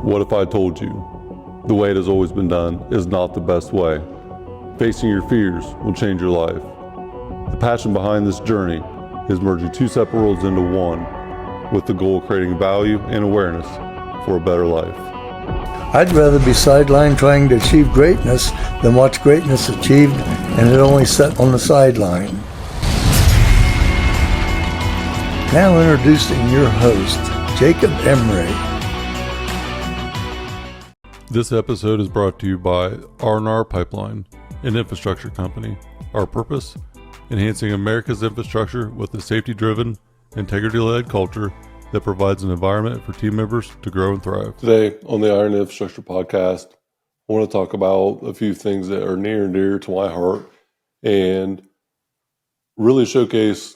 What if I told you the way it has always been done is not the best way? Facing your fears will change your life. The passion behind this journey is merging two separate worlds into one with the goal of creating value and awareness for a better life. I'd rather be sidelined trying to achieve greatness than watch greatness achieved and it only set on the sideline. Now introducing your host, Jacob Emery. This episode is brought to you by R&R Pipeline, an infrastructure company. Our purpose? Enhancing America's infrastructure with a safety-driven, integrity-led culture that provides an environment for team members to grow and thrive. Today on the Iron Infrastructure Podcast, I want to talk about a few things that are near and dear to my heart and really showcase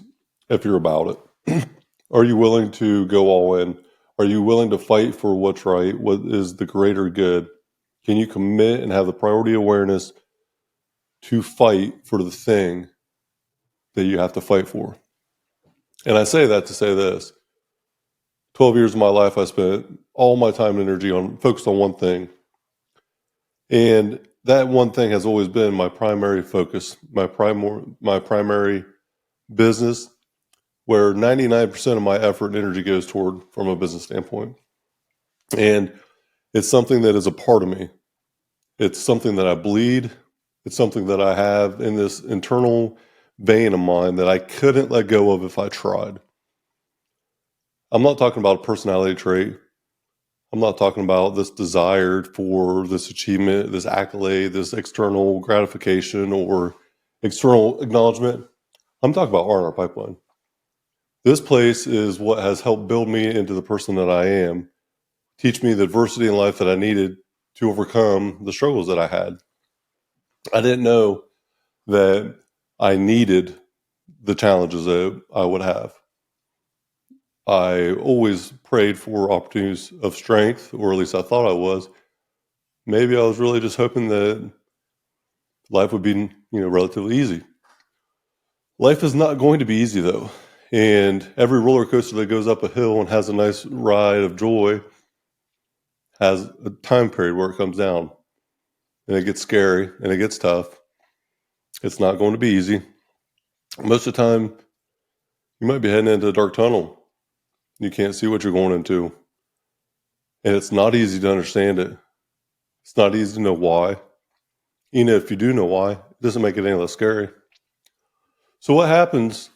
if you're about it. Are you willing to go all in? Are you willing to fight for what's right? What is the greater good? Can you commit and have the priority awareness to fight for the thing that you have to fight for? And I say that to say this. 12 years of my life, I spent all my time and energy focused on one thing. And that one thing has always been my primary focus, my primary business, where 99% of my effort and energy goes toward from a business standpoint. And it's something that is a part of me. It's something that I bleed. It's something that I have in this internal vein of mine that I couldn't let go of if I tried. I'm not talking about a personality trait. I'm not talking about this desire for this achievement, this accolade, this external gratification or external acknowledgement. I'm talking about R&R Pipeline. This place is what has helped build me into the person that I am, teach me the adversity in life that I needed to overcome the struggles that I had. I didn't know that I needed the challenges that I would have. I always prayed for opportunities of strength, or at least I thought I was. Maybe I was really just hoping that life would be, relatively easy. Life is not going to be easy, though. And every roller coaster that goes up a hill and has a nice ride of joy has a time period where it comes down. And it gets scary and it gets tough. It's not going to be easy. Most of the time, you might be heading into a dark tunnel. You can't see what you're going into. And it's not easy to understand it. It's not easy to know why. Even if you do know why, it doesn't make it any less scary. So what happens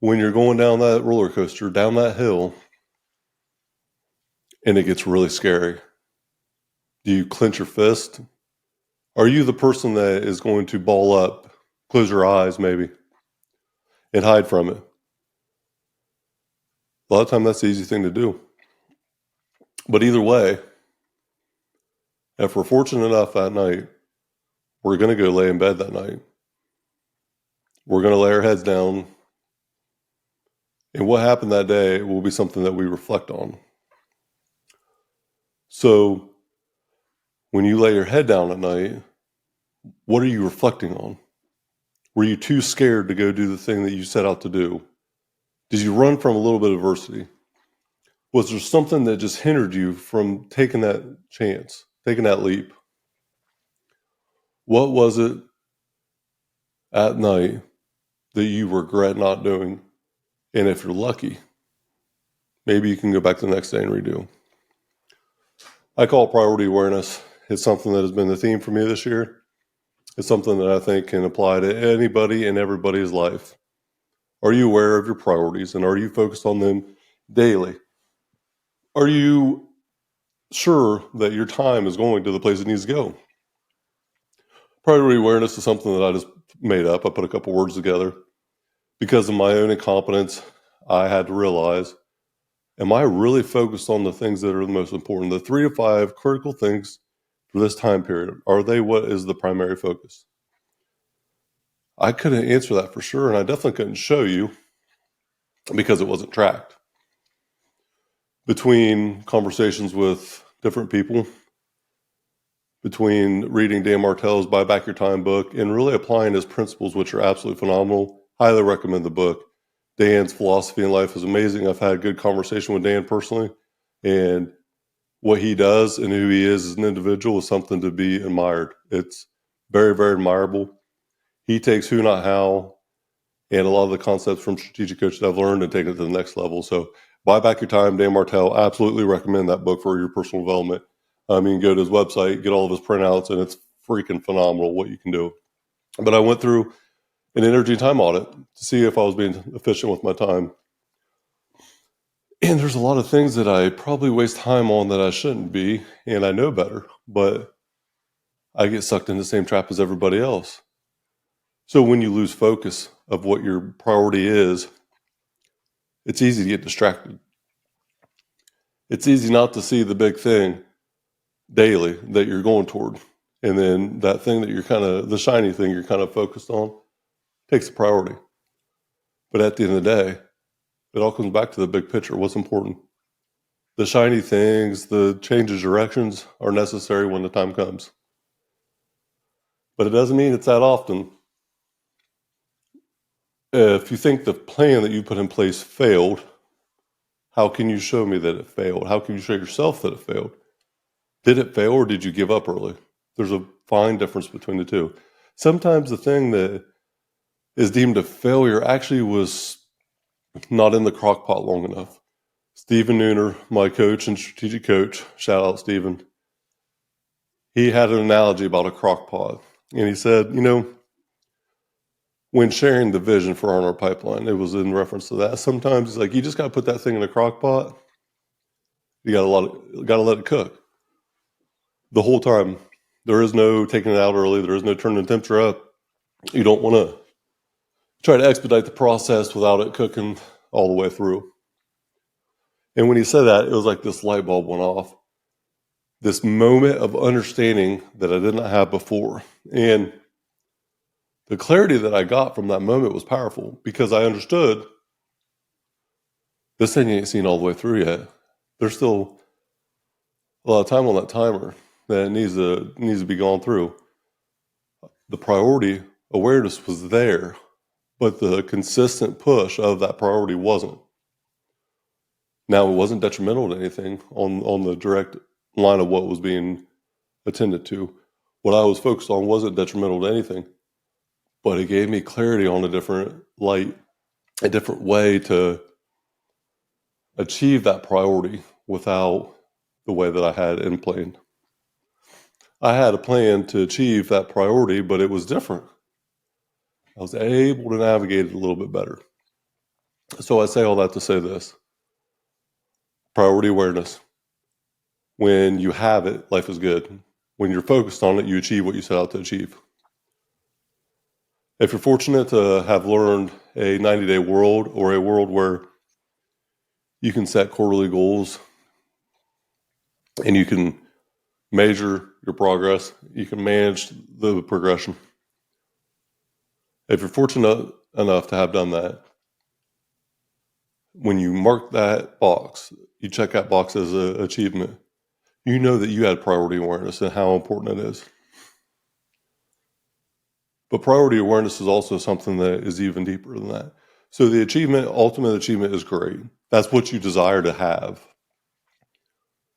when you're going down that roller coaster, down that hill, and it gets really scary? Do you clench your fist? Are you the person that is going to ball up, close your eyes maybe, and hide from it? A lot of times that's the easy thing to do. But either way, if we're fortunate enough that night, we're going to go lay in bed that night. We're going to lay our heads down. And what happened that day will be something that we reflect on. So when you lay your head down at night, what are you reflecting on? Were you too scared to go do the thing that you set out to do? Did you run from a little bit of adversity? Was there something that just hindered you from taking that chance, taking that leap? What was it at night that you regret not doing? And if you're lucky, maybe you can go back the next day and redo. I call it priority awareness. It's something that has been the theme for me this year. It's something that I think can apply to anybody and everybody's life. Are you aware of your priorities and are you focused on them daily? Are you sure that your time is going to the place it needs to go? Priority awareness is something that I just made up. I put a couple words together. Because of my own incompetence, I had to realize, am I really focused on the things that are the most important? The 3 to 5 critical things for this time period, are they what is the primary focus? I couldn't answer that for sure, and I definitely couldn't show you because it wasn't tracked. Between conversations with different people, between reading Dan Martell's Buy Back Your Time book and really applying his principles, which are absolutely phenomenal, highly recommend the book. Dan's philosophy in life is amazing. I've had a good conversation with Dan personally, and what he does and who he is as an individual is something to be admired. It's very, very admirable. He takes who, not how, and a lot of the concepts from strategic coaches I've learned and taken it to the next level. So buy back your time. Dan Martell, absolutely recommend that book for your personal development. You can go to his website, get all of his printouts, and it's freaking phenomenal what you can do. But I went through an energy time audit to see if I was being efficient with my time. And there's a lot of things that I probably waste time on that I shouldn't be, and I know better, but I get sucked in the same trap as everybody else. So when you lose focus of what your priority is, it's easy to get distracted. It's easy not to see the big thing daily that you're going toward. And then that thing that the shiny thing you're kind of focused on takes a priority. But at the end of the day, it all comes back to the big picture. What's important? The shiny things, the change of directions are necessary when the time comes. But it doesn't mean it's that often. If you think the plan that you put in place failed, how can you show me that it failed? How can you show yourself that it failed? Did it fail or did you give up early? There's a fine difference between the two. Sometimes the thing that is deemed a failure actually was not in the crock pot long enough. Stephen Nooner, my coach and strategic coach, shout out Stephen, he had an analogy about a crock pot. And he said, when sharing the vision for R&R Pipeline, it was in reference to that. Sometimes it's like, you just got to put that thing in a crock pot. You got to let it cook the whole time. There is no taking it out early. There is no turning the temperature up. You don't want to try to expedite the process without it cooking all the way through. And when he said that, it was like this light bulb went off. This moment of understanding that I did not have before. And the clarity that I got from that moment was powerful because I understood this thing ain't seen all the way through yet. There's still a lot of time on that timer that needs to be gone through. The priority awareness was there, but the consistent push of that priority wasn't. Now, it wasn't detrimental to anything on the direct line of what was being attended to. What I was focused on wasn't detrimental to anything, but it gave me clarity on a different light, a different way to achieve that priority without the way that I had in plan. I had a plan to achieve that priority, but it was different. I was able to navigate it a little bit better. So I say all that to say this. Priority awareness. When you have it, life is good. When you're focused on it, you achieve what you set out to achieve. If you're fortunate to have learned a 90-day world or a world where you can set quarterly goals and you can measure your progress, you can manage the progression. If you're fortunate enough to have done that, when you mark that box, you check that box as an achievement, you know that you had priority awareness and how important it is. But priority awareness is also something that is even deeper than that. So the ultimate achievement is great. That's what you desire to have.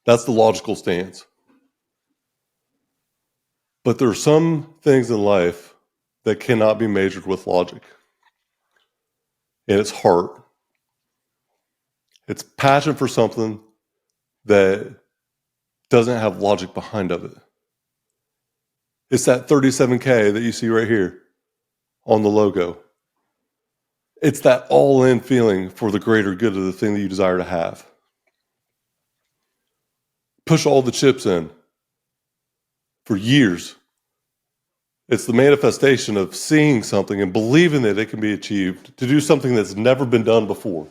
That's the logical stance. But there are some things in life that cannot be measured with logic. And it's heart. It's passion for something that doesn't have logic behind of it. It's that 37K that you see right here on the logo. It's that all-in feeling for the greater good of the thing that you desire to have. Push all the chips in for years. It's the manifestation of seeing something and believing that it can be achieved, to do something that's never been done before.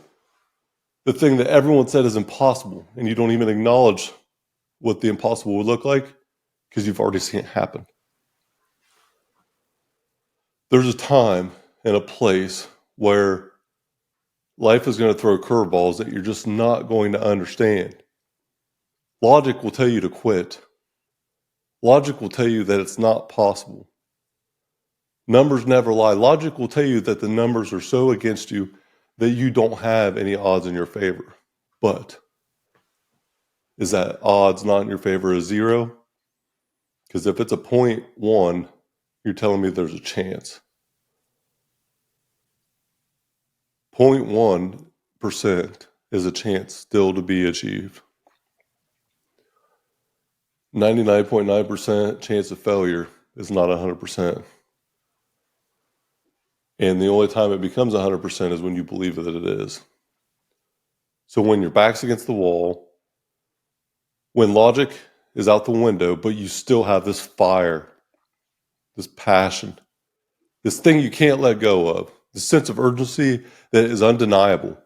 The thing that everyone said is impossible, and you don't even acknowledge what the impossible would look like because you've already seen it happen. There's a time and a place where life is going to throw curveballs that you're just not going to understand. Logic will tell you to quit. Logic will tell you that it's not possible. Numbers never lie. Logic will tell you that the numbers are so against you that you don't have any odds in your favor. But is that odds not in your favor is 0? Because if it's a 0.1, you're telling me there's a chance. 0.1% is a chance still to be achieved. 99.9% chance of failure is not 100%. And the only time it becomes 100% is when you believe that it is. So when your back's against the wall, when logic is out the window, but you still have this fire, this passion, this thing you can't let go of, the sense of urgency that is undeniable.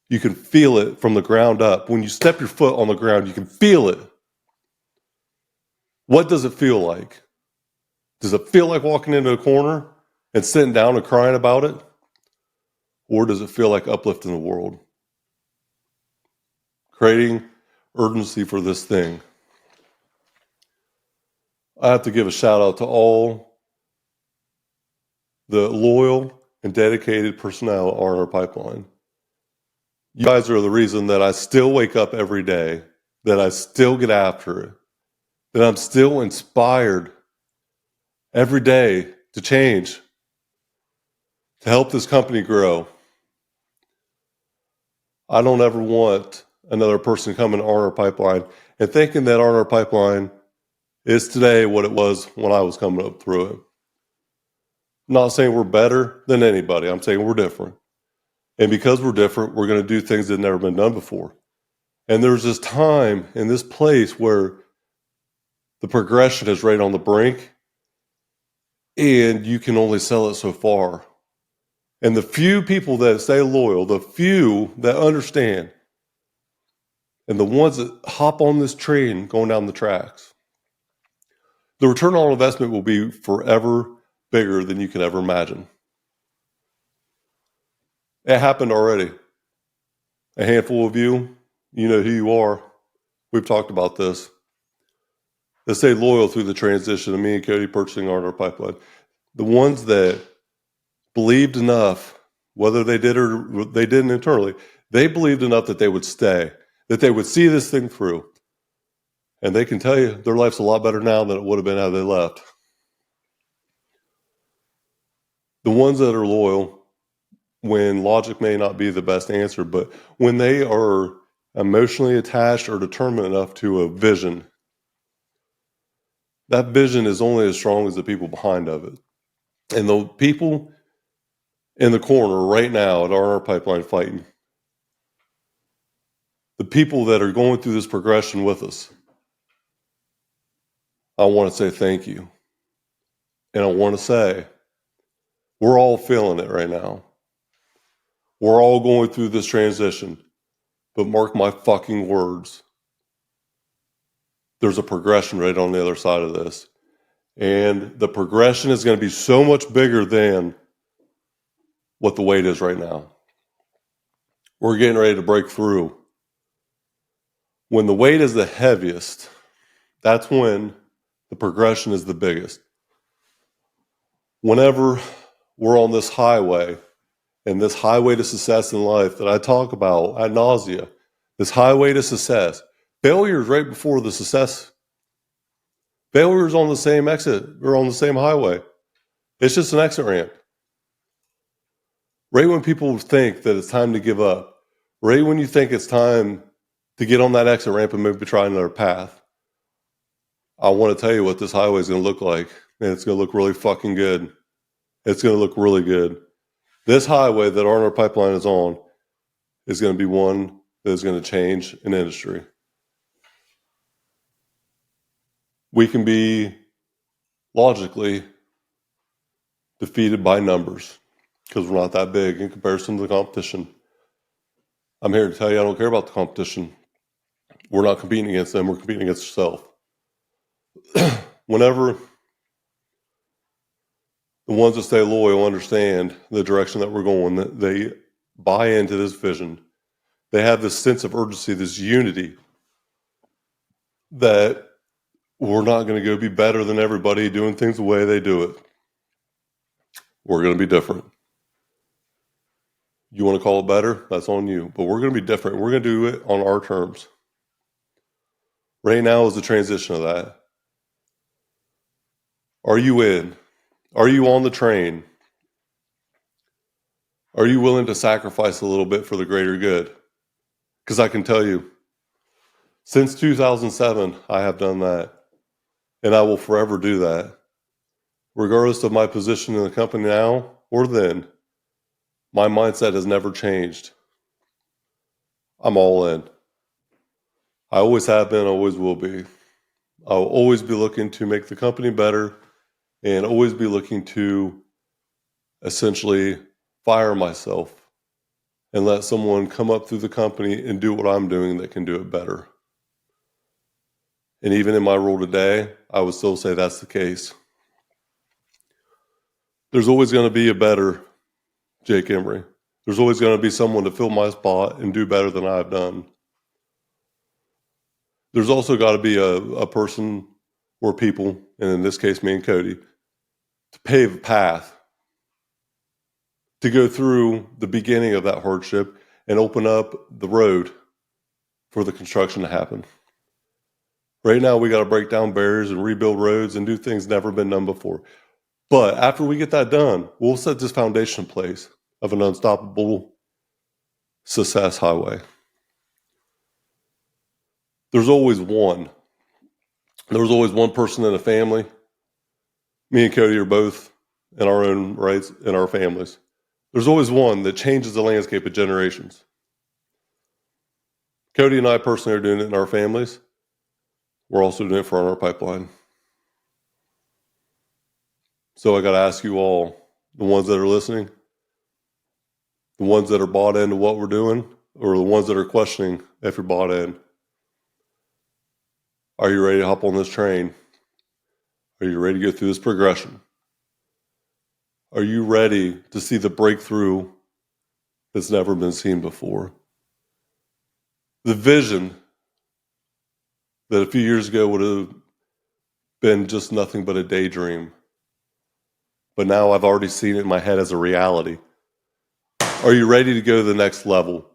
You can feel it from the ground up. When you step your foot on the ground, you can feel it. What does it feel like? Does it feel like walking into a corner and sitting down and crying about it? Or does it feel like uplifting the world? Creating urgency for this thing. I have to give a shout out to all the loyal and dedicated personnel at R&R Pipeline. You guys are the reason that I still wake up every day, that I still get after it, that I'm still inspired every day to change, to help this company grow. I don't ever want another person coming to R&R Pipeline and thinking that R&R Pipeline is today what it was when I was coming up through it. I'm not saying we're better than anybody. I'm saying we're different. And because we're different, we're going to do things that have never been done before. And there's this time in this place where the progression is right on the brink, and you can only sell it so far. And the few people that stay loyal, the few that understand, and the ones that hop on this train going down the tracks, the return on investment will be forever bigger than you can ever imagine. It happened already. A handful of you, you know who you are. We've talked about this. That stay loyal through the transition of me and Cody purchasing R&R Pipeline. The ones that believed enough, whether they did or they didn't internally, they believed enough that they would stay, that they would see this thing through. And they can tell you their life's a lot better now than it would have been had they left. The ones that are loyal, when logic may not be the best answer, but when they are emotionally attached or determined enough to a vision, that vision is only as strong as the people behind of it. And the people in the corner right now at R&R Pipeline fighting, the people that are going through this progression with us, I want to say thank you. And I want to say, we're all feeling it right now. We're all going through this transition. But mark my fucking words. There's a progression right on the other side of this. And the progression is going to be so much bigger than what the weight is right now. We're getting ready to break through. When the weight is the heaviest, that's when the progression is the biggest. Whenever we're on this highway, and this highway to success in life that I talk about ad nausea, this highway to success, failure is right before the success. Failure is on the same exit or on the same highway. It's just an exit ramp. Right when people think that it's time to give up, right when you think it's time to get on that exit ramp and maybe try another path, I want to tell you what this highway is going to look like. And it's going to look really fucking good. It's going to look really good. This highway that R&R Pipeline is on is going to be one that is going to change an industry. We can be logically defeated by numbers because we're not that big in comparison to the competition. I'm here to tell you I don't care about the competition. We're not competing against them. We're competing against ourselves. Whenever the ones that stay loyal understand the direction that we're going, that they buy into this vision, they have this sense of urgency, this unity, that we're not going to go be better than everybody doing things the way they do it. We're going to be different. You want to call it better? That's on you. But we're going to be different. We're going to do it on our terms. Right now is the transition of that. Are you in? Are you on the train? Are you willing to sacrifice a little bit for the greater good? Because I can tell you, since 2007, I have done that. And I will forever do that. Regardless of my position in the company now or then, my mindset has never changed. I'm all in. I always have been, always will be. I'll always be looking to make the company better and always be looking to essentially fire myself and let someone come up through the company and do what I'm doing that can do it better. And even in my role today, I would still say that's the case. There's always going to be a better Jake Emery. There's always going to be someone to fill my spot and do better than I've done. There's also got to be a person or people, and in this case me and Cody, to pave a path to go through the beginning of that hardship and open up the road for the construction to happen. Right now we got to break down barriers and rebuild roads and do things never been done before. But after we get that done, we'll set this foundation in place of an unstoppable success highway. There's always one. There's always one person in a family. Me and Cody are both in our own rights in our families. There's always one that changes the landscape of generations. Cody and I personally are doing it in our families. We're also doing it for our pipeline. So I got to ask you all, the ones that are listening, the ones that are bought into what we're doing, or the ones that are questioning if you're bought in, are you ready to hop on this train? Are you ready to go through this progression? Are you ready to see the breakthrough that's never been seen before? The vision that a few years ago would have been just nothing but a daydream. But now I've already seen it in my head as a reality. Are you ready to go to the next level?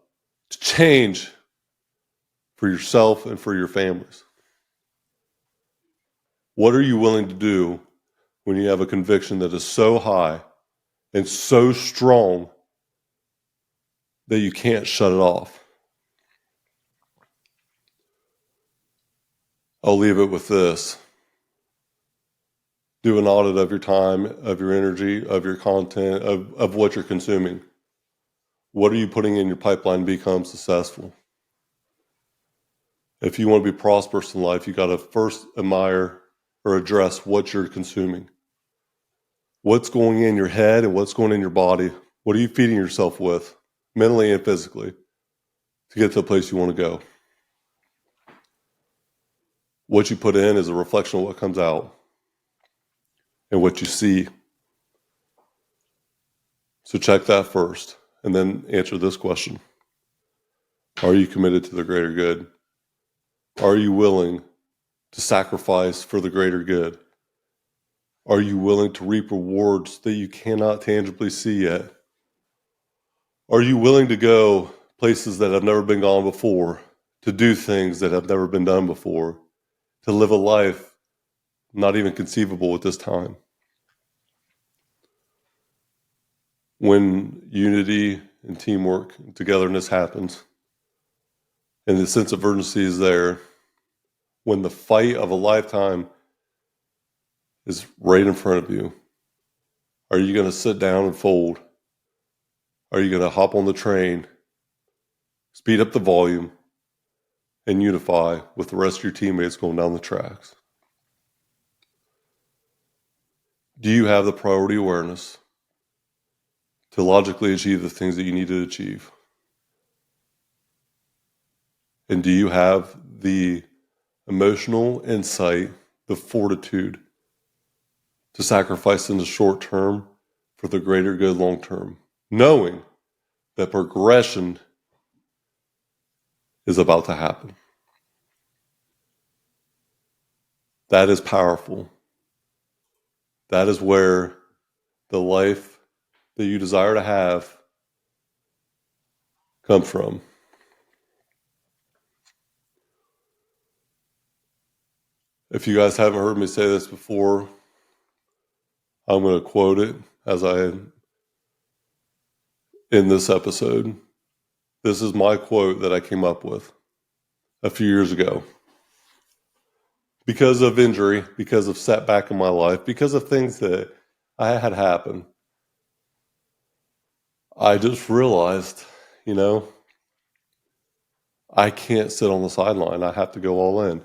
To change for yourself and for your families? What are you willing to do when you have a conviction that is so high and so strong that you can't shut it off? I'll leave it with this. Do an audit of your time, of your energy, of your content, of what you're consuming. What are you putting in your pipeline to become successful? If you want to be prosperous in life, you got to first admire or address what you're consuming. What's going in your head and what's going in your body? What are you feeding yourself with, mentally and physically, to get to the place you want to go? What you put in is a reflection of what comes out and what you see. So check that first, and then answer this question. Are you committed to the greater good? Are you willing to sacrifice for the greater good? Are you willing to reap rewards that you cannot tangibly see yet? Are you willing to go places that have never been gone before, to do things that have never been done before, to live a life not even conceivable at this time? When unity and teamwork and togetherness happens, and the sense of urgency is there, when the fight of a lifetime is right in front of you, are you going to sit down and fold? Are you going to hop on the train, speed up the volume, and unify with the rest of your teammates going down the tracks? Do you have the priority awareness to logically achieve the things that you need to achieve? And do you have the emotional insight, the fortitude to sacrifice in the short term for the greater good long term, knowing that progression is about to happen? That is powerful. That is where the life that you desire to have comes from. If you guys haven't heard me say this before, I'm going to quote it as I end this episode. This is my quote that I came up with a few years ago. Because of injury, because of setback in my life, because of things that I had happen, I just realized, I can't sit on the sideline. I have to go all in.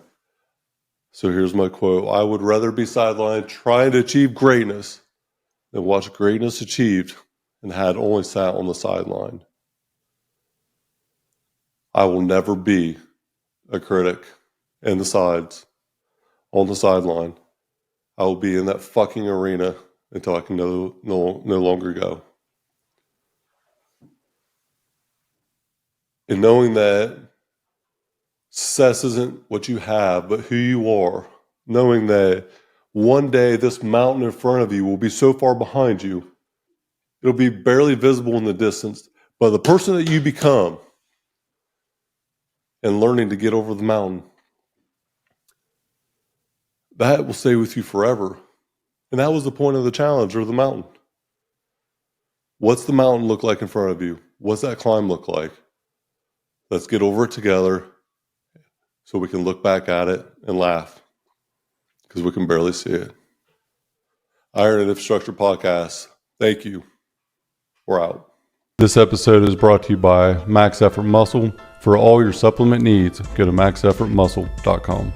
So here's my quote. I would rather be sidelined trying to achieve greatness than watch greatness achieved and had only sat on the sideline. I will never be a critic in the sides, on the sideline. I will be in that fucking arena until I can no longer go. And knowing that success isn't what you have, but who you are. Knowing that one day this mountain in front of you will be so far behind you, it'll be barely visible in the distance. But the person that you become and learning to get over the mountain, that will stay with you forever. And that was the point of the challenge, or the mountain. What's the mountain look like in front of you? What's that climb look like? Let's get over it together so we can look back at it and laugh because we can barely see it. Iron and Infrastructure Podcast. Thank you. We're out. This episode is brought to you by Max Effort Muscle. For all your supplement needs, go to maxeffortmuscle.com.